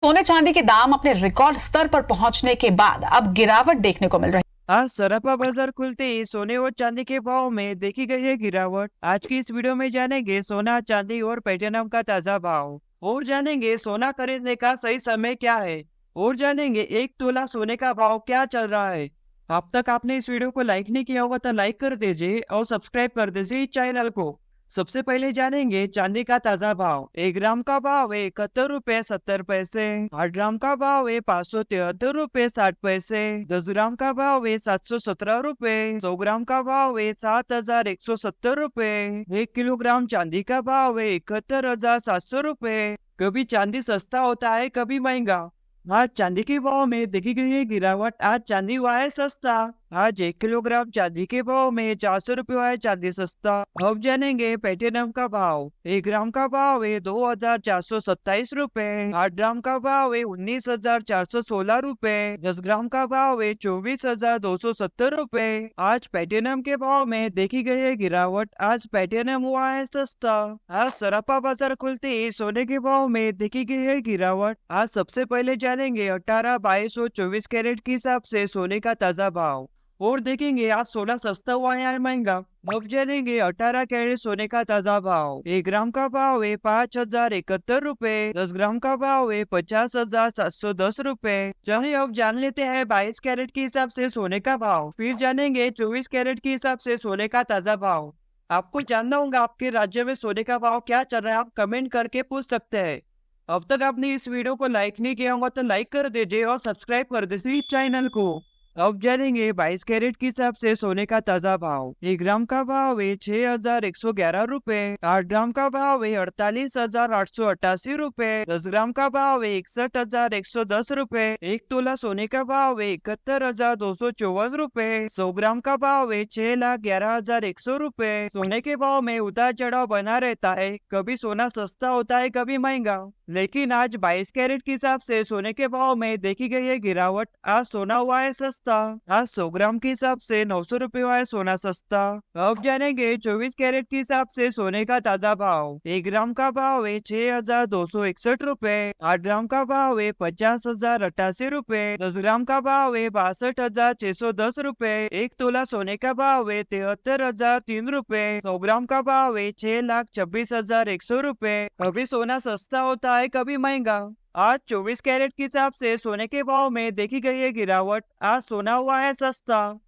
सोने चांदी के दाम अपने रिकॉर्ड स्तर पर पहुंचने के बाद अब गिरावट देखने को मिल रही आज सराफा बाजार खुलते ही सोने और चांदी के भाव में देखी गई है गिरावट। आज की इस वीडियो में जानेंगे सोना, चांदी और प्लेटिनम का ताजा भाव, और जानेंगे सोना खरीदने का सही समय क्या है, और जानेंगे 1 तोला सोने का भाव क्या चल रहा है। अब तक आपने इस वीडियो को लाइक नहीं किया होगा तो लाइक कर दीजिए और सब्सक्राइब कर दीजिए इस चैनल को। सबसे पहले जानेंगे चांदी का ताजा भाव। 1 ग्राम का भाव है 71 रुपए 70 पैसे। 8 ग्राम का भाव है 573 रुपए 60 पैसे। 10 ग्राम का भाव है 717 रुपए। 100 ग्राम का भाव है 7170 रुपए। 1 किलोग्राम चांदी का भाव है 71,700 रुपए। कभी चांदी सस्ता होता है, कभी महंगा। आज चांदी के भाव में देखी गई है गिरावट। आज चांदी हुआ है सस्ता। आज 1 किलोग्राम चांदी के भाव में 400 रुपये हुआ है चांदी सस्ता। अब जानेंगे प्लेटिनम का भाव। 1 ग्राम का भाव है 2,427 रुपए। 8 ग्राम का भाव है 19,416 रुपए। 10 ग्राम का भाव है 24,270 रुपए। आज प्लेटिनम के भाव में देखी गई है गिरावट। आज प्लेटिनम हुआ है सस्ता। आज सराफा बाजार खुलते ही सोने के भाव में देखी गई है गिरावट। आज सबसे पहले जानेंगे 18, 22 और 24 कैरेट के हिसाब से सोने का ताजा भाव, और देखेंगे आज सोना सस्ता हुआ है या महंगा। अब जानेंगे 18 कैरेट सोने का ताजा भाव। 1 ग्राम का भाव है 5,071 रुपए। 10 ग्राम का भाव है 50,710 रुपए। चलिए अब जान लेते हैं 22 कैरेट के हिसाब से सोने का भाव, फिर जानेंगे 24 कैरेट के हिसाब से सोने का ताजा भाव। आपको जानना होगा आपके राज्य में सोने का भाव क्या चल रहा है, आप कमेंट करके पूछ सकते हैं। अब तक आपने इस वीडियो को लाइक नहीं किया होगा तो लाइक कर दीजिए और सब्सक्राइब कर दीजिए इस चैनल को। अब जानेंगे 22 कैरेट के हिसाब से सोने का ताजा भाव। 1 ग्राम का भाव है 6,111 रुपए। 8 ग्राम का भाव है 48,888 रुपए। 10 ग्राम का भाव है 61,110 रुपए। 1 तोला सोने का भाव है 71,254 रुपए। 100 ग्राम का भाव है 6,11,100 रुपए। सोने के भाव में उतार चढ़ाव बना रहता है, कभी सोना सस्ता होता है, कभी महंगा। लेकिन आज 22 कैरेट के हिसाब से सोने के भाव में देखी गई है गिरावट। आज सोना हुआ है सस्ता। आज 100 ग्राम के हिसाब से 900 रुपये हुआ है सोना सस्ता। अब जानेंगे 24 कैरेट के हिसाब से सोने का ताजा भाव। 1 ग्राम का भाव है 6,261 रुपए। 8 ग्राम का भाव है 50,088 रुपए। 10 ग्राम का भाव है 62,610 रुपए। 1 तोला सोने का भाव है 73,003 रुपए। 100 ग्राम का भाव है 6,26,100 रुपए। कभी सोना सस्ता होता है, कभी महंगा। आज 24 कैरेट के हिसाब से सोने के भाव में देखी गई है गिरावट। आज सोना हुआ है सस्ता।